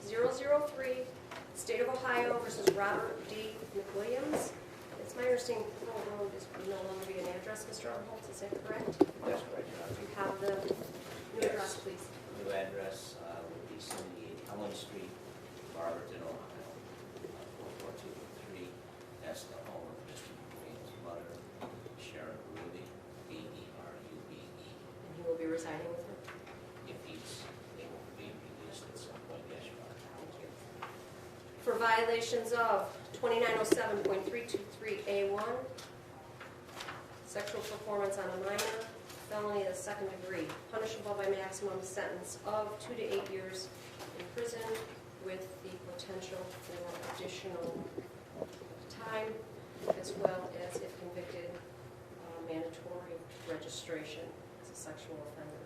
003, State of Ohio versus Robert D. McWilliams. It's my understanding Pearl Road is no longer be an address, Mr. Arnholt, is that correct? That's correct, Your Honor. Do you have the new address, please? New address would be 78 Helen Street, Barberton, Ohio, 44203. That's the home of Mr. McWilliams' mother, Sharon Berube, B-E-R-U-B-E. And he will be residing with her? If he's able to be released at some point, yes, Your Honor. Thank you. For violations of 2907.323A1, sexual performance on a minor, felony of the second degree, punishable by maximum sentence of 2 to 8 years in prison with the potential for additional time, as well as, if convicted, mandatory registration as a sexual offender.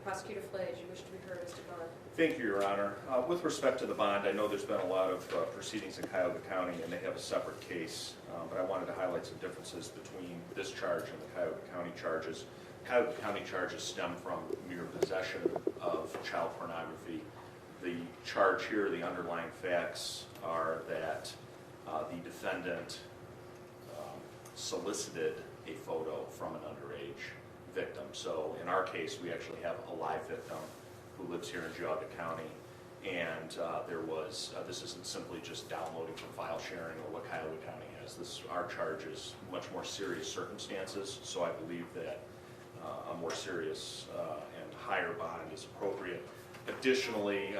Prosecutor Flay, you wish to be heard, Mr. Bond. Thank you, Your Honor. With respect to the bond, I know there's been a lot of proceedings in Geauga County, and they have a separate case, but I wanted to highlight some differences between this charge and the Geauga County charges. Geauga County charges stem from mere possession of child pornography. The charge here, the underlying facts, are that the defendant solicited a photo from an underage victim. So in our case, we actually have a live victim who lives here in Geauga County, and there was, this isn't simply just downloading from file sharing or what Geauga County has. Our charge is much more serious circumstances, so I believe that a more serious and higher bond is appropriate. Additionally,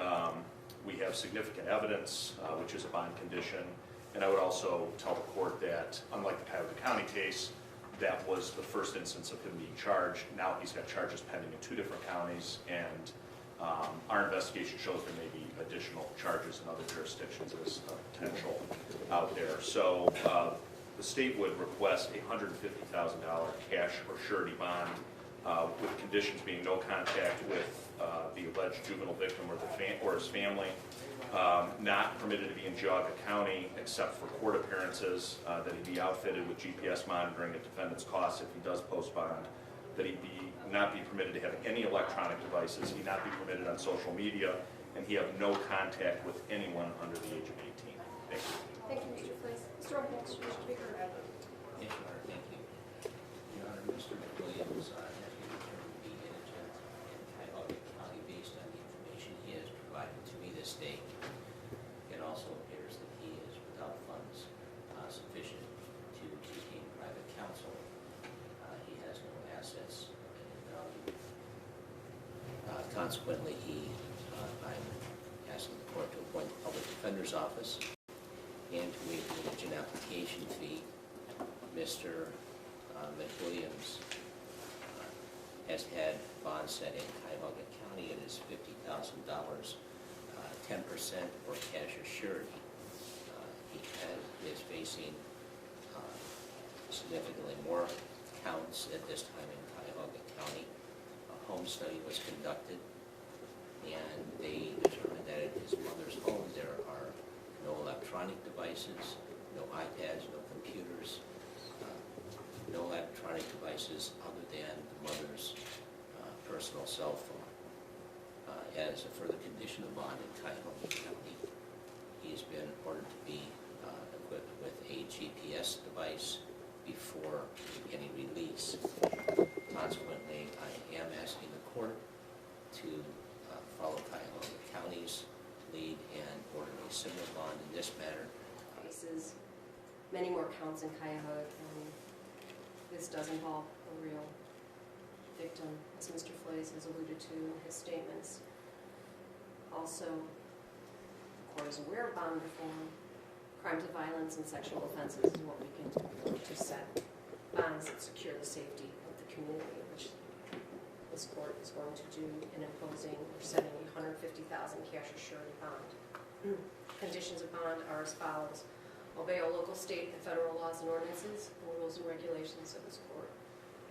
we have significant evidence, which is a bond condition, and I would also tell the court that, unlike the Geauga County case, that was the first instance of him being charged. Now he's got charges pending in 2 different counties, and our investigation shows there may be additional charges in other jurisdictions as potential out there. So the state would request a $150,000 cash or surety bond, with conditions being no contact with the alleged juvenile victim or his family, not permitted to be in Geauga County except for court appearances, that he be outfitted with GPS monitoring at defendant's cost if he does post bond, that he not be permitted to have any electronic devices, he not be permitted on social media, and he have no contact with anyone under the age of 18. Thank you. Thank you, Mr. Flay. Mr. Arnholt, you wish to be heard. Yes, Your Honor, thank you. Your Honor, Mr. McWilliams has been determined to be indigent in Geauga County based on the information he has provided to me this day. It also appears that he is without funds sufficient to obtain private counsel. He has no assets in value. Consequently, I'm asking the court to appoint the public defender's office and to waive the indigent application fee. Mr. McWilliams has had bond set in Geauga County. It is $50,000, 10% or cash or surety. He is facing significantly more counts at this time in Geauga County. A home study was conducted, and they determined that at his mother's home there are no electronic devices, no iPads, no computers, no electronic devices other than the mother's personal cell phone. As a further condition of bond in Geauga County, he has been ordered to be equipped with a GPS device before any release. Consequently, I am asking the court to follow Geauga County's lead and order a similar bond in this matter. Cases, many more counts in Geauga County. This does involve a real victim, as Mr. Flays has alluded to in his statements. Also, the court is aware of bond reform. Crimes of violence and sexual offenses is what we can do to set bonds that secure the safety of the community, which this court is going to do in imposing or setting a $150,000 cash or surety bond. Conditions of bond are as follows: obey all local, state, and federal laws and ordinances and rules and regulations of this court.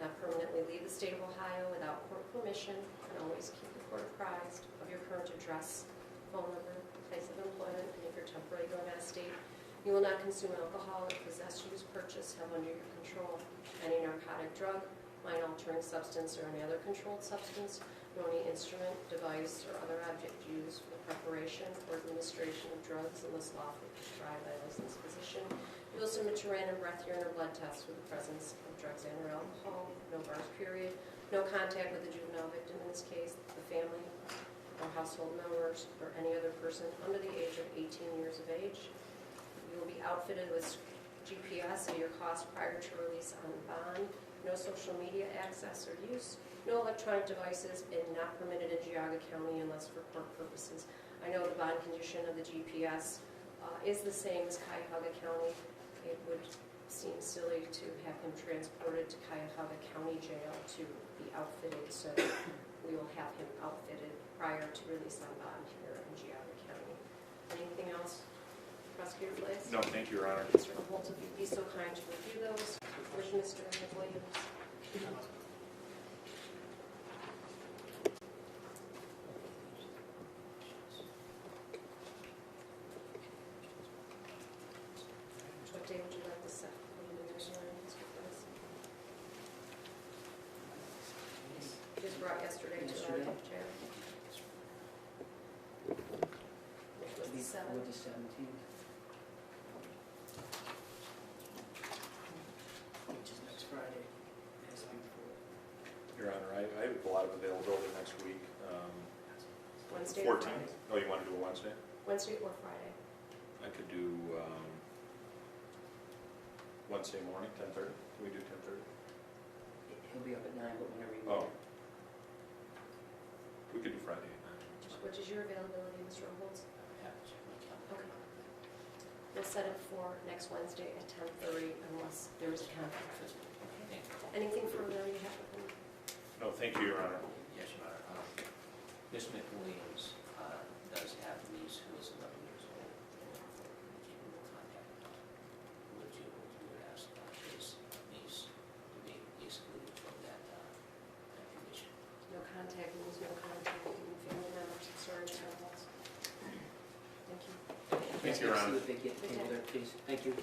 Not permanently leave the state of Ohio without court permission, and always keep the court apprised of your current address, phone number, place of employment, and if you're temporarily going out of state, you will not consume alcohol or possess, use, purchase, have under your control any narcotic drug, mind-altering substance, or any other controlled substance, nor any instrument, device, or other object used for the preparation of drugs unless lawfully prescribed by a licensed physician. You will submit to random breath, urine, or blood tests for the presence of drugs and or alcohol. No bars, period. No contact with the juvenile victim, in this case, the family, or household members, or any other person under the age of 18 years of age. You will be outfitted with GPS at your cost prior to release on bond. No social media access or use. No electronic devices, and not permitted in Geauga County unless for court purposes. I know the bond condition of the GPS is the same as Cuyahoga County. It would seem silly to have him transported to Cuyahoga County Jail to be outfitted, so we will have him outfitted prior to release on bond here in Geauga County. Anything else, Prosecutor Blaze? No, thank you, Your Honor. Mr. Holt, if you'd be so kind to review those with Mr. Williams. What day would you like to set? Mr. Blaze? Just brought yesterday to our chair. Which was the 7th. The 17th. Which is next Friday, as before. Your Honor, I have a lot of availability next week. Wednesday or 14th? Friday? Oh, you want to do a Wednesday? Wednesday or Friday? I could do Wednesday morning, 10:30. Can we do 10:30? He'll be up at 9, but whenever you Oh. want. We could do Friday. What is your availability, Mr. Holtz? I have to check my calendar. Okay. We'll set it for next Wednesday at 10:30 unless there is a conflict. Thank you. Anything further you have? No, thank you, Your Honor. Yes, Your Honor. Ms. McWilliams does have a niece who is 11 years old, and we will contact her. Would you ask his niece to be excluded from that condition? No contact means no contact with family members. Sorry, Mr. Holtz. Thank you. Thank you, Your Honor. See if they get tabled there, please. Thank you.